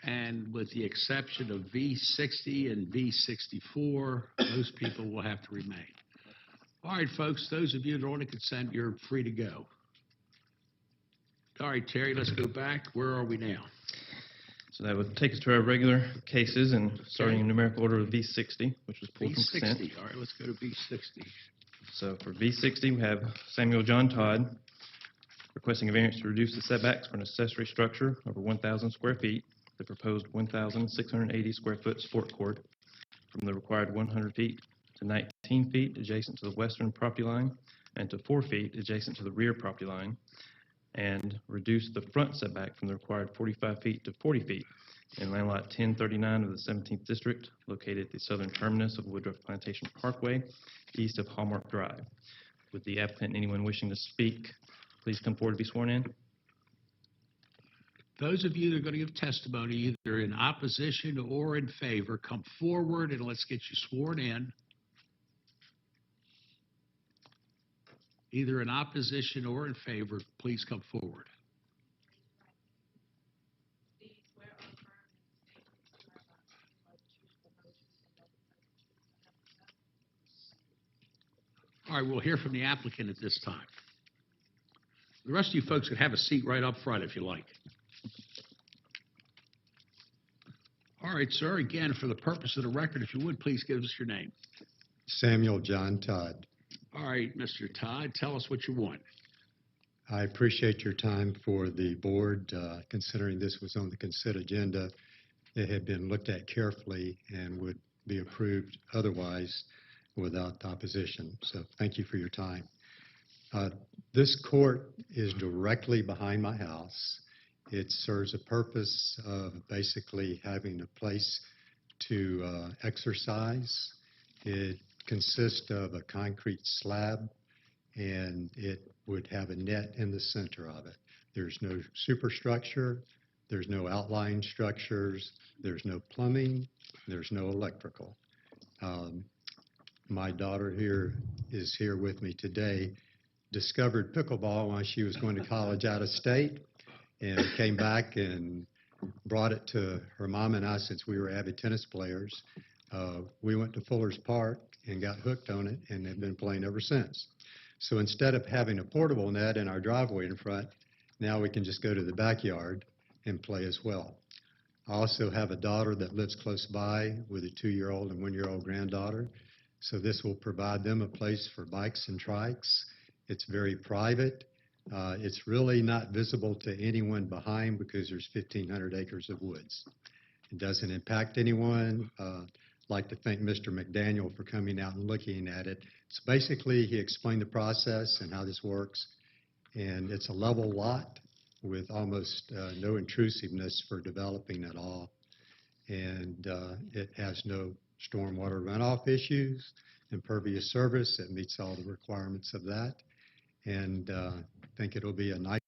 And with the exception of V60 and V64, those people will have to remain. All right, folks, those of you that are on the consent, you're free to go. All right, Terry, let's go back. Where are we now? So that would take us to our regular cases, and starting in numerical order with V60, which was pulled from consent. V60. All right, let's go to V60. So for V60, we have Samuel John Todd requesting a variance to reduce the setbacks for an accessory structure over 1,000 square feet, the proposed 1,680 square foot sport court, from the required 100 feet to 19 feet adjacent to the western property line and to 4 feet adjacent to the rear property line, and reduce the front setback from the required 45 feet to 40 feet in land lot 1039 of the 17th District, located at the southern terminus of Woodruff Plantation Parkway, east of Hallmark Drive. Would the applicant and anyone wishing to speak please come forward to be sworn in? Those of you that are going to give testimony, either in opposition or in favor, come forward and let's get you sworn in. Either in opposition or in favor, please come forward. All right, we'll hear from the applicant at this time. The rest of you folks can have a seat right up front if you like. All right, sir, again, for the purpose of the record, if you would, please give us your name. Samuel John Todd. All right, Mr. Todd, tell us what you want. I appreciate your time for the board. Considering this was on the consent agenda, it had been looked at carefully and would be approved otherwise without opposition. So thank you for your time. This court is directly behind my house. It serves a purpose of basically having a place to exercise. It consists of a concrete slab, and it would have a net in the center of it. There's no superstructure, there's no outlying structures, there's no plumbing, there's no electrical. My daughter here is here with me today, discovered pickleball while she was going to college out of state, and came back and brought it to her mom and I since we were avid tennis players. We went to Fuller's Park and got hooked on it and have been playing ever since. So instead of having a portable net in our driveway in front, now we can just go to the backyard and play as well. I also have a daughter that lives close by with a 2-year-old and 1-year-old granddaughter. So this will provide them a place for bikes and trikes. It's very private. It's really not visible to anyone behind because there's 1,500 acres of woods. It doesn't impact anyone. I'd like to thank Mr. McDaniel for coming out and looking at it. So basically, he explained the process and how this works. And it's a level lot with almost no intrusiveness for developing at all. And it has no stormwater runoff issues, impervious surface. It meets all the requirements of that. And I think it'll be a nice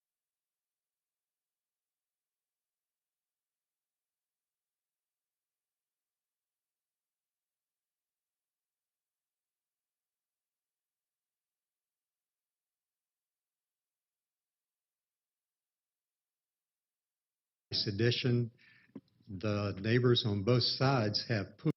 addition. The neighbors on both sides have pools.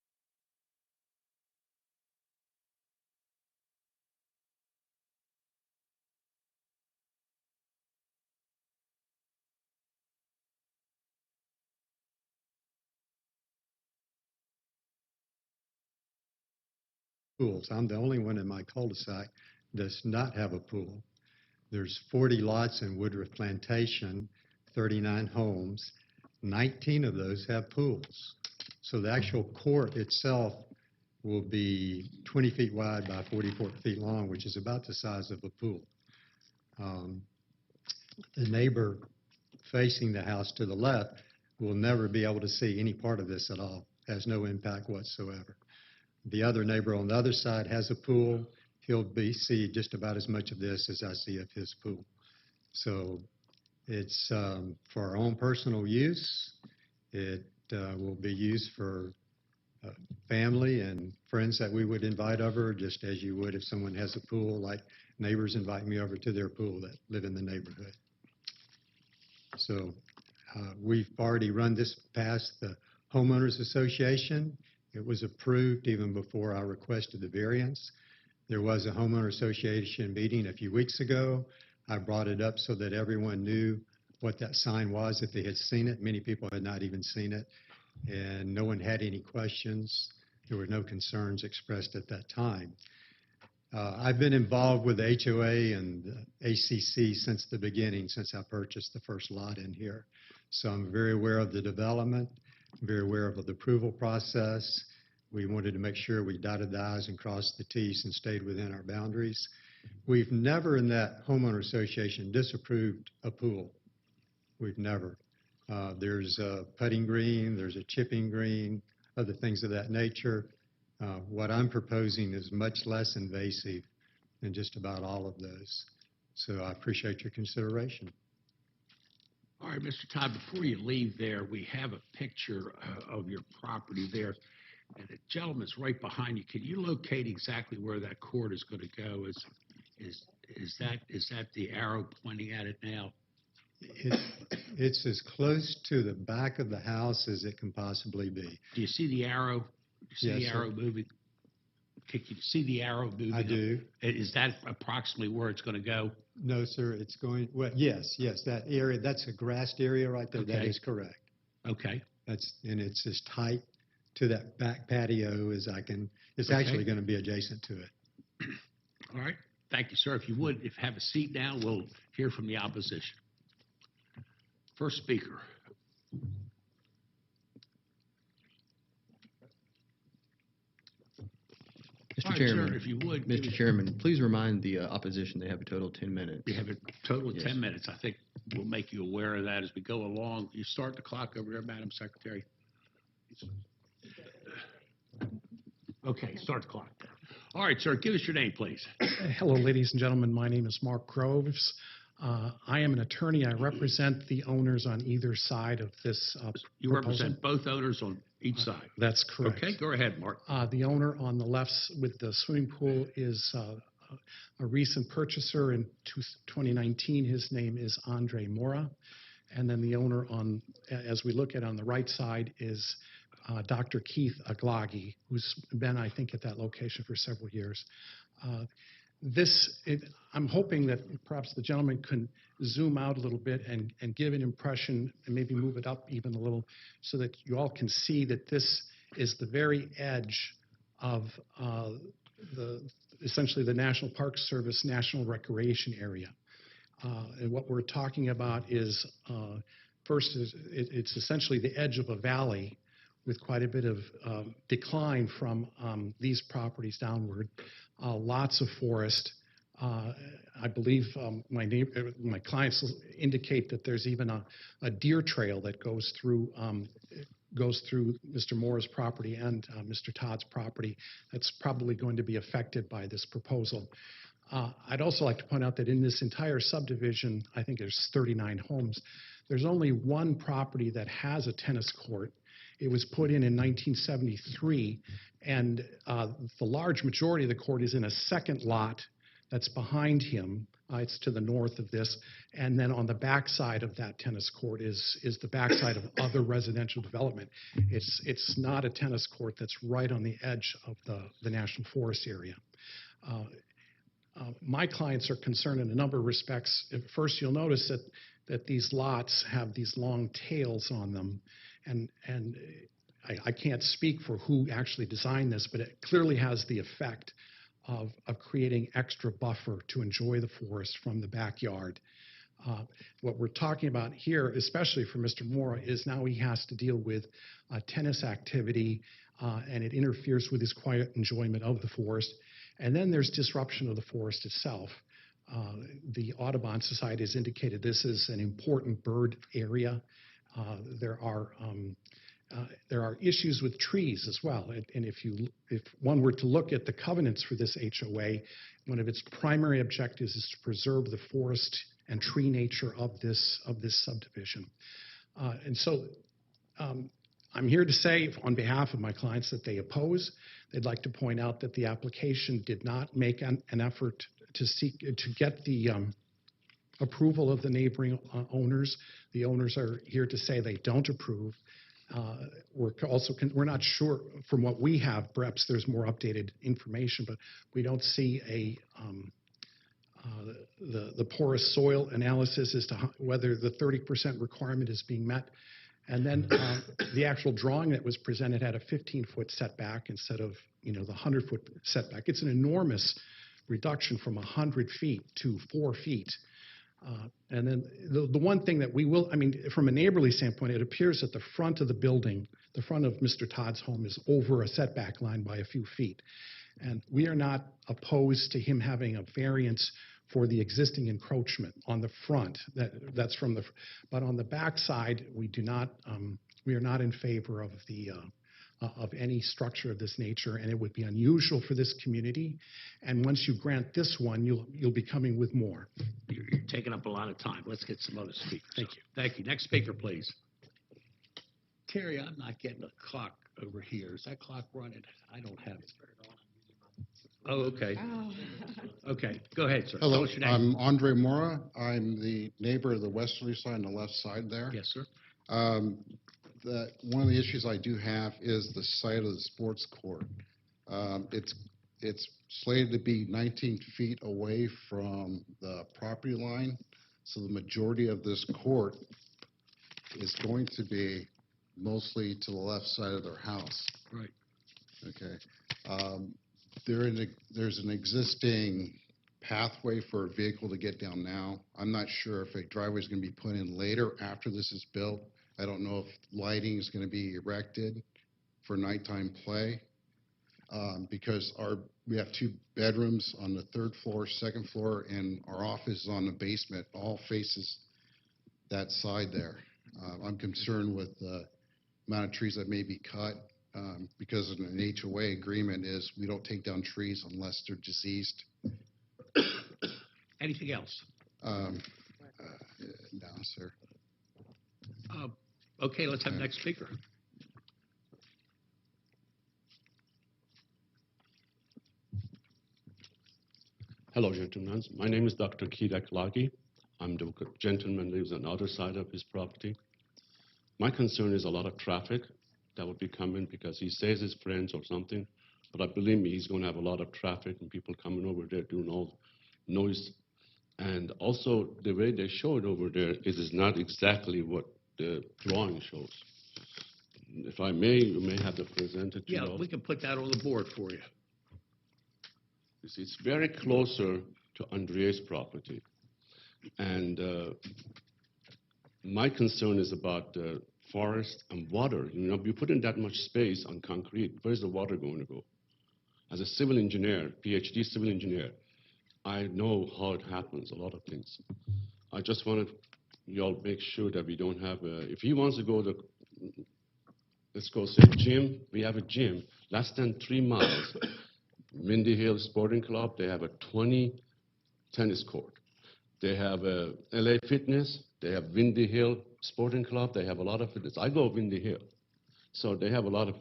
I'm the only one in my cul-de-sac that does not have a pool. There's 40 lots in Woodruff Plantation, 39 homes. 19 of those have pools. So the actual court itself will be 20 feet wide by 44 feet long, which is about the size of a pool. The neighbor facing the house to the left will never be able to see any part of this at all. Has no impact whatsoever. The other neighbor on the other side has a pool. He'll see just about as much of this as I see of his pool. So it's for our own personal use. It will be used for family and friends that we would invite over, just as you would if someone has a pool, like neighbors invite me over to their pool that live in the neighborhood. So We've already run this past the homeowners association. It was approved even before I requested the variance. There was a homeowner association meeting a few weeks ago. I brought it up so that everyone knew what that sign was, if they had seen it. Many people had not even seen it, and no one had any questions. There were no concerns expressed at that time. I've been involved with the HOA and the ACC since the beginning, since I purchased the first lot in here. So I'm very aware of the development, very aware of the approval process. We wanted to make sure we dotted the i's and crossed the t's and stayed within our boundaries. We've never in that homeowner association disapproved a pool. We've never. There's a putting green, there's a chipping green, other things of that nature. What I'm proposing is much less invasive than just about all of those. So I appreciate your consideration. All right, Mr. Todd, before you leave there, we have a picture of your property there, and the gentleman's right behind you. Can you locate exactly where that cord is going to go? Is that the arrow pointing at it now? It's as close to the back of the house as it can possibly be. Do you see the arrow? Do you see Yes, the arrow moving? Can you see the arrow moving? I do. Is that approximately where it's going to go? No, sir, it's going, well, yes, that area, that's a grassed area right there. That Okay. is correct. Okay. And it's as tight to that back patio as I can. It's Okay. actually going to be adjacent to it. All right. Thank you, sir. If you would, have a seat now, we'll hear from the opposition. First speaker. All Mr. right, Chairman, sir, if you would. give Mr. us- Chairman, please remind the opposition they have a total of 10 minutes. We have a total of Yes. 10 minutes. I think we'll make you aware of that as we go along. You start the clock over there, Madam Secretary. Okay, start the clock. All right, sir, give us your name, please. Hello, ladies and gentlemen. My name is Mark Groves. I am an attorney. I represent the owners on either side of this You proposal. represent both owners on each side. That's correct. Okay, go ahead, Mark. The owner on the left with the swimming pool is a recent purchaser in 2019. His name is Andre Mora. And then the owner on, as we look at on the right side, is Dr. Keith Aglagi, who's been, I think, at that location for several years. I'm hoping that perhaps the gentleman can zoom out a little bit and give an impression and maybe move it up even a little so that you all can see that this is the very edge of essentially the National Park Service National Recreation Area. And what we're talking about is, first, it's essentially the edge of a valley with quite a bit of decline from these properties downward. Lots of forest. I believe my clients indicate that there's even a deer trail that goes through Mr. Moore's property and Mr. Todd's property. That's probably going to be affected by this proposal. I'd also like to point out that in this entire subdivision, I think there's 39 homes. There's only one property that has a tennis court. It was put in 1973, and the large majority of the court is in a second lot that's behind him. It's to the north of this, and then on the backside of that tennis court is the backside of other residential development. It's not a tennis court that's right on the edge of the National Forest area. My clients are concerned in a number of respects. First, you'll notice that these lots have these long tails on them, and I can't speak for who actually designed this, but it clearly has the effect of creating extra buffer to enjoy the forest from the backyard. What we're talking about here, especially for Mr. Moore, is now he has to deal with tennis activity, and it interferes with his quiet enjoyment of the forest. And then there's disruption of the forest itself. The Audubon Society has indicated this is an important bird area. There are issues with trees as well. And if one were to look at the covenants for this HOA, one of its primary objectives is to preserve the forest and tree nature of this subdivision. And so I'm here to say on behalf of my clients that they oppose. They'd like to point out that the application did not make an effort to get the approval of the neighboring owners. The owners are here to say they don't approve. We're not sure from what we have, perhaps there's more updated information, but we don't see the porous soil analysis as to whether the 30% requirement is being met. And then the actual drawing that was presented had a 15-foot setback instead of, the 100-foot setback. It's an enormous reduction from 100 feet to 4 feet. And then the one thing that from a neighborly standpoint, it appears that the front of the building, the front of Mr. Todd's home is over a setback line by a few feet. And we are not opposed to him having a variance for the existing encroachment on the front. That's from but on the back side, we are not in favor of of any structure of this nature, and it would be unusual for this community. And once you grant this one, you'll be coming with more. You're taking up a lot of time. Let's get some other speakers. Thank you. Thank you. Next speaker, please. Terry, I'm not getting a clock over here. Is that clock running? I don't have it. Oh, okay. Okay, go ahead, sir. Tell Hello, us your name. I'm Andre Mora. I'm the neighbor of the westerly side on the left side there. Yes, sir. One of the issues I do have is the site of the sports court. It's slated to be 19 feet away from the property line, so the majority of this court is going to be mostly to the left side of their house. Right. Okay. There's an existing pathway for a vehicle to get down now. I'm not sure if a driveway is going to be put in later after this is built. I don't know if lighting is going to be erected for nighttime play because we have 2 bedrooms on the 3rd floor, 2nd floor, and our office is on the basement. All faces that side there. I'm concerned with the amount of trees that may be cut. Because of an HOA agreement is we don't take down trees unless they're diseased. Anything else? No, sir. Okay, let's have the next speaker. Hello, gentlemen. My name is Dr. Kidak Lagi. I'm the gentleman who lives on the other side of his property. My concern is a lot of traffic that would be coming because he says his friends or something, but I believe me, he's going to have a lot of traffic and people coming over there doing all noise. And also, the way they show it over there is not exactly what the drawing shows. If I may, you may have to present it to you. Yeah, we can put that on the board for you. You see, it's very closer to Andrea's property. And my concern is about the forest and water. You put in that much space on concrete, where's the water going to go? As a civil engineer, PhD civil engineer, I know how it happens, a lot of things. I just wanted y'all make sure that we don't have if he wants to go to, let's go say gym, we have a gym, less than 3 miles. Windy Hill Sporting Club, they have a 20 tennis court. They have a LA Fitness, they have Windy Hill Sporting Club, they have a lot of fitness. I go Windy Hill. So they have a lot of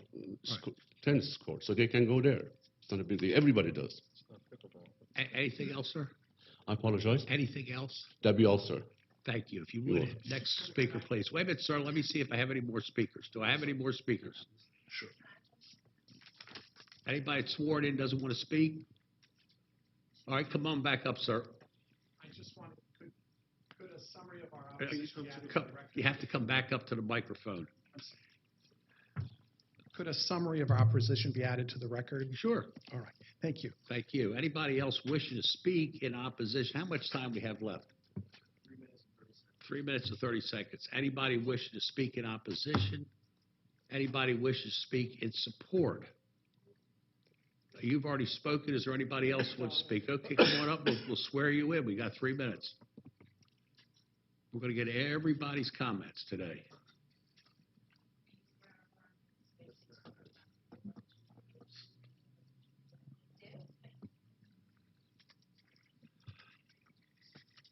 tennis courts, so they can go there. It's not a big deal. Everybody does. Anything else, sir? I apologize. Anything else? That'd be all, sir. Thank you. If you would, next speaker, please. Wait a minute, sir. Let me see if I have any more speakers. Do I have any more speakers? Sure. Anybody that's sworn in doesn't want to speak? All right, come on back up, sir. I just wanted, could a summary of our opposition be added to the record? You have to come back up to the microphone. Could a summary of our opposition be added to the record? Sure. All right. Thank you. Thank you. Anybody else wishing to speak in opposition? How much time we have left? 3 minutes and 30 seconds. Anybody wishing to speak in opposition? Anybody wishing to speak in support? You've already spoken. Is there anybody else who wants to speak? Okay, come on up. We'll swear you in. We got 3 minutes. We're going to get everybody's comments today.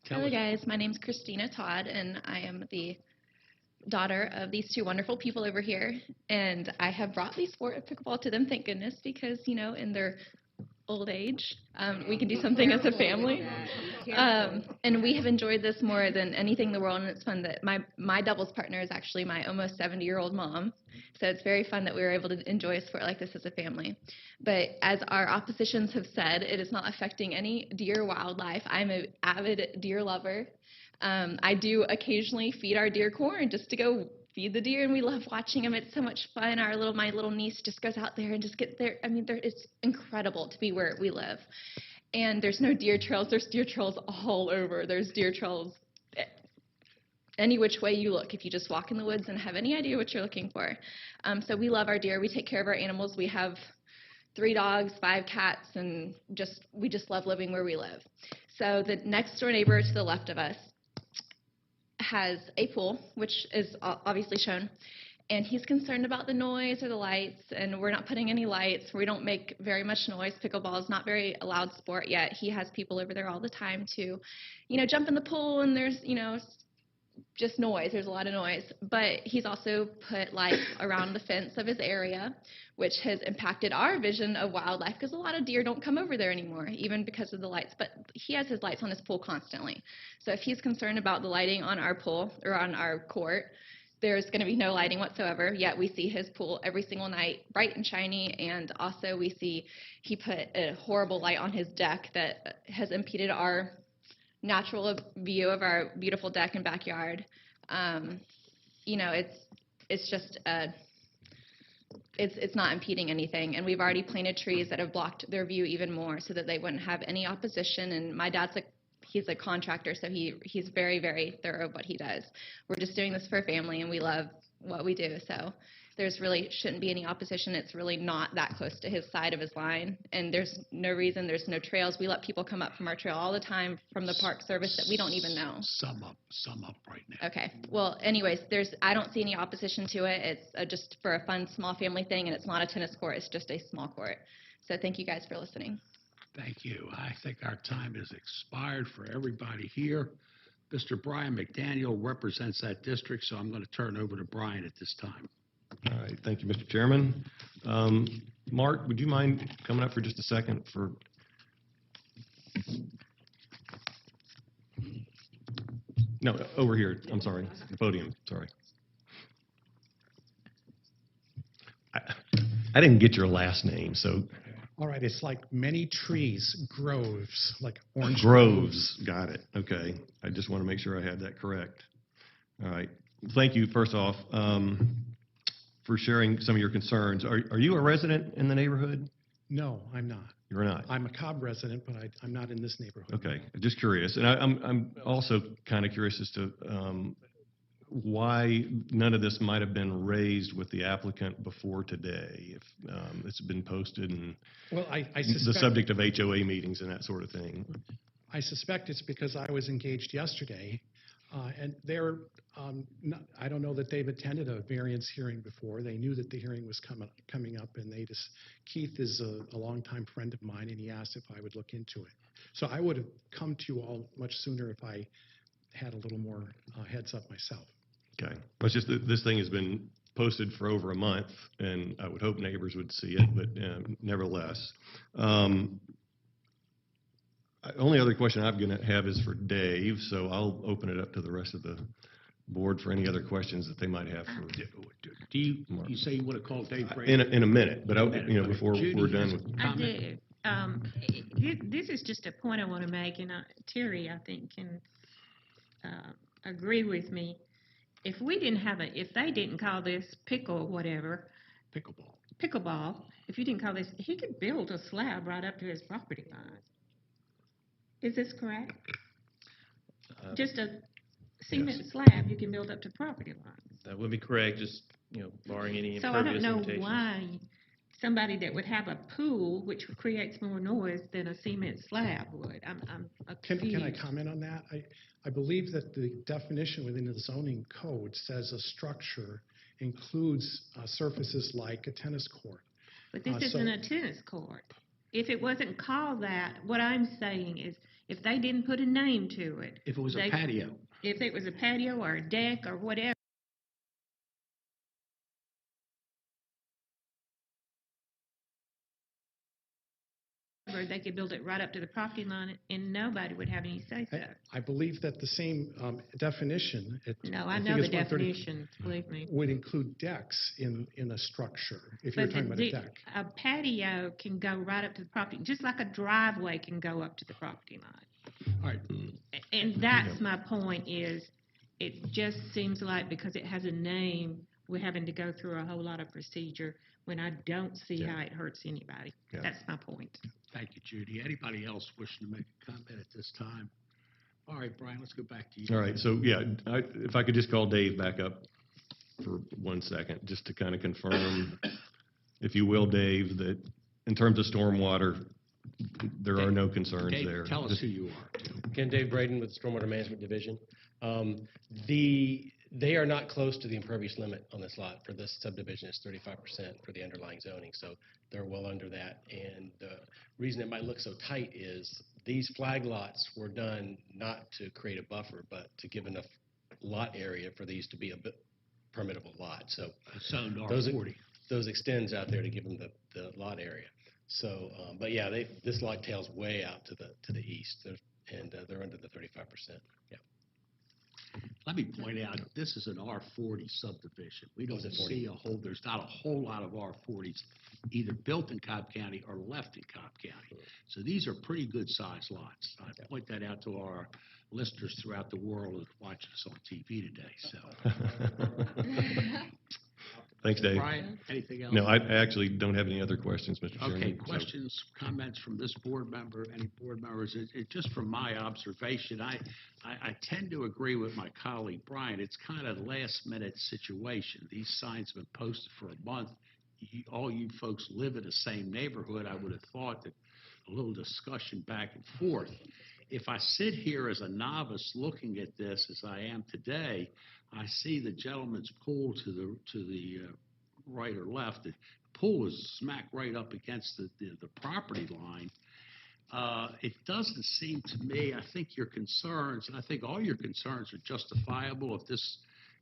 Hello guys, my name's Christina Todd and I am the daughter of these 2 wonderful people over here, and I have brought the sport of pickleball to them, thank goodness, because in their old age. We can do something as a family. And we have enjoyed this more than anything in the world, and it's fun that my doubles partner is actually my almost 70-year-old mom. So it's very fun that we were able to enjoy a sport like this as a family. But as our oppositions have said, it is not affecting any deer wildlife. I'm an avid deer lover. I do occasionally feed our deer corn just to go feed the deer, and we love watching them. It's so much fun. My little niece just goes out there and just gets there. I mean, it's incredible to be where we live. And there's no deer trails. There's deer trails all over. There's deer trails any which way you look if you just walk in the woods and have any idea what you're looking for. So we love our deer. We take care of our animals. We have 3 dogs, 5 cats, and we just love living where we live. So the next door neighbor to the left of us has a pool, which is obviously shown, and he's concerned about the noise or the lights, and we're not putting any lights. We don't make very much noise. Pickleball is not very a loud sport yet. He has people over there all the time to, jump in the pool, and there's, just noise. There's a lot of noise. But he's also put lights around the fence of his area, which has impacted our vision of wildlife because a lot of deer don't come over there anymore, even because of the lights. But he has his lights on his pool constantly. So if he's concerned about the lighting on our pool or on our court, there's going to be no lighting whatsoever, yet we see his pool every single night, bright and shiny, and also we see he put a horrible light on his deck that has impeded our natural view of our beautiful deck and backyard. It's just it's not impeding anything, and we've already planted trees that have blocked their view even more so that they wouldn't have any opposition. And my dad's he's a contractor, so he's very, very thorough what he does. We're just doing this for family, and we love what we do. So there's really shouldn't be any opposition. It's really not that close to his side of his line, and there's no reason. There's no trails. We let people come up from our trail all the time from the Park Service that we don't even know. Sum up right now. Okay. Well, anyways, I don't see any opposition to it. It's just for a fun small family thing, and it's not a tennis court. It's just a small court. So thank you guys for listening. Thank you. I think our time is expired for everybody here. Mr. Brian McDaniel represents that district, so I'm going to turn over to Brian at this time. All right, thank you, Mr. Chairman. Mark, would you mind coming up for just a second for... No, over here, I'm sorry, the podium, sorry. I didn't get your last name, so... All right, it's like many trees, groves, like orange Groves, got it, okay. I just want to make sure I had that correct. All right, thank you, first off, for sharing some of your concerns. Are you a resident in the neighborhood? No, I'm not. You're not? I'm a Cobb resident, but I'm not in this neighborhood. Okay, just curious. And I'm also kind of curious as to why none of this might have been raised with the applicant before today, if it's been posted and Well, I the suspect, subject of HOA meetings and that sort of thing. I suspect it's because I was engaged yesterday, and they're I don't know that they've attended a variance hearing before. They knew that the hearing was coming up, and Keith is a longtime friend of mine, and he asked if I would look into it. So I would have come to you all much sooner if I had a little more heads up myself. Okay. Well, it's just that this thing has been posted for over a month, and I would hope neighbors would see it, but nevertheless. Only other question I'm going to have is for Dave, so I'll open it up to the rest of the board for any other questions that they might have for Do you say you want to call Dave Brady? in a minute, but before Judy we're done has with. a I comment? do. This is just a point I want to make, and Terry, I think, can agree with me. If we didn't have if they didn't call this pickleball, if you didn't call this, he could build a slab right up to his property line. Is this correct? Just a cement slab you can build up to property line. That would be correct, just, barring any So I don't impervious know limitations. why somebody that would have a pool, which creates more noise than a cement slab would. I'm confused. Can I comment on that? I believe that the definition within the zoning code says a structure includes surfaces like a tennis court. But this isn't a tennis court. If it wasn't called that, what I'm saying is if they didn't put a name to it. If it was a patio. If it was a patio or a deck or whatever. However, they could build it right up to the property line and nobody would have any say-so. I believe that the same definition. No, I think know the it's 130 definition, believe me. would include decks in a structure, if you're But talking about a deck. a patio can go right up to the property, just like a driveway can go up to the property line. All right, And that's my point is, it just seems like because it has a name, we're having to go through a whole lot of procedure when I don't see Yeah. how it hurts anybody. Yeah. That's my point. Thank you, Judy. Anybody else wishing to make a comment at this time? All right, Brian, let's go back to you. All right, so yeah, if I could just call Dave back up for 1 second, just to kind of confirm, if you will, Dave, that in terms of stormwater, there are no concerns Dave, there. tell us Just- who you are. Again, Dave Braden with the Stormwater Management Division. They are not close to the impervious limit on this lot. For this subdivision, it's 35% for the underlying zoning, so they're well under that. And the reason it might look so tight is these flag lots were done not to create a buffer, but to give enough lot area for these to be a bit permittable lot. So Zoned those R40. those extends out there to give them the lot area. So, but yeah, this lot tails way out to the east, and they're under the 35%. Yeah. Let me point out, this is an R40 subdivision. We don't Is it 40? see there's not a whole lot of R40s either built in Cobb County or left in Cobb County. So these are pretty good sized lots. I point that out to our listeners throughout the world who watch us on TV today, so. Thanks, Dave. Brian, anything else? No, I actually don't have any other questions, Mr. Chairman. Okay, so- questions, comments from this board member, any board members? Just from my observation, I tend to agree with my colleague Brian. It's kind of last minute situation. These signs have been posted for a month. All you folks live in the same neighborhood. I would have thought that a little discussion back and forth. If I sit here as a novice looking at this as I am today, I see the gentleman's pool to the right or left. The pool is smack right up against the property line. It doesn't seem to me, I think your concerns, and I think all your concerns are justifiable.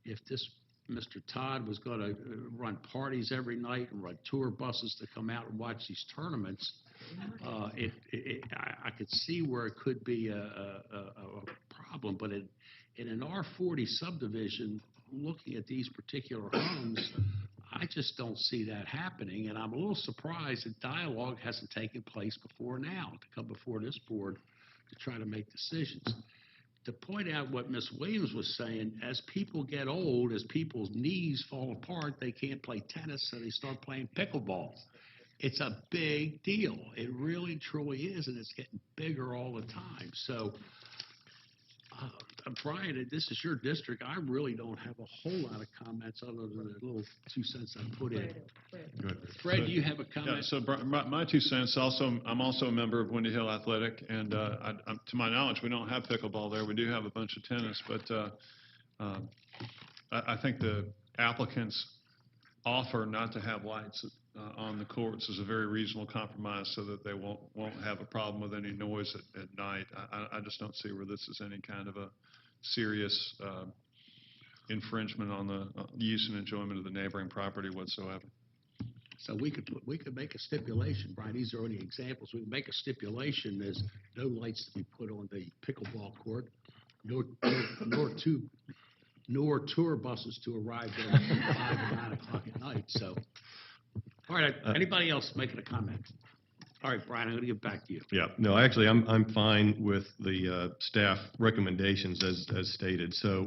If this Mr. Todd was going to run parties every night and run tour buses to come out and watch these tournaments, I could see where it could be a problem. But in an R40 subdivision, looking at these particular homes, I just don't see that happening. And I'm a little surprised that dialogue hasn't taken place before now to come before this board to try to make decisions. To point out what Ms. Williams was saying, as people get old, as people's knees fall apart, they can't play tennis, so they start playing pickleball. It's a big deal. It really, truly is, and it's getting bigger all the time. So, Brian, this is your district. I really don't have a whole lot of comments other than the little 2 cents I put in. Fred, do you have a Yeah, comment? so my 2 cents, I'm also a member of Windy Hill Athletic, and to my knowledge, we don't have pickleball there. We do have a bunch of tennis, but I think the applicants' offer not to have lights on the courts is a very reasonable compromise so that they won't have a problem with any noise at night. I just don't see where this is any kind of a serious infringement on the use and enjoyment of the neighboring property whatsoever. So we could make a stipulation, Brian, these are only examples. We can make a stipulation, there's no lights to be put on the pickleball court, nor tour buses to arrive there at 5 or 9 o'clock at night, so. All right, anybody else making a comment? All right, Brian, I'm gonna get back to you. Yeah, no, actually, I'm fine with the staff recommendations as stated. So,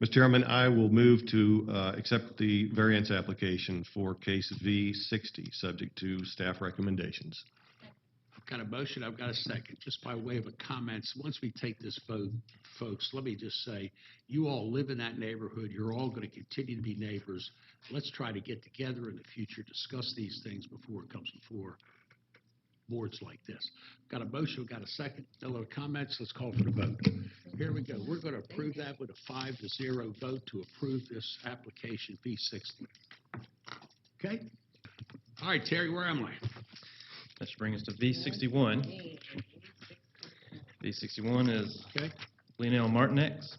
Mr. Chairman, I will move to accept the variance application for case V60, subject to staff recommendations. I've got a motion, I've got a second. Just by way of a comment, once we take this vote, folks, let me just say, you all live in that neighborhood. You're all going to continue to be neighbors. Let's try to get together in the future, discuss these things before it comes before boards like this. Got a motion, got a second. No other comments. Let's call for the vote. Here we go. We're going to approve that with a 5-0 vote to approve this application V60. Okay? All right, Terry, where am I? That should bring us to V61. V61 is Okay. Leonel Martinex,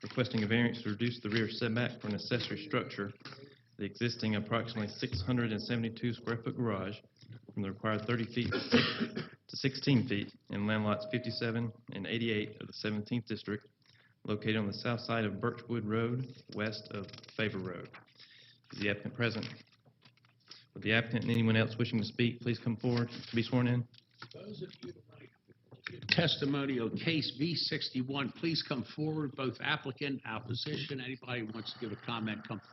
requesting a variance to reduce the rear setback for an accessory structure, the existing approximately 672 square foot garage, from the required 30 feet to 16 feet in land lots 57 and 88 of the 17th District, located on the south side of Birchwood Road, west of Favor Road. Is the applicant present? Would the applicant and anyone else wishing to speak please come forward to be sworn in? Those of you that want to give testimony on case V61, please come forward, both applicant, opposition, anybody who wants to give a comment, come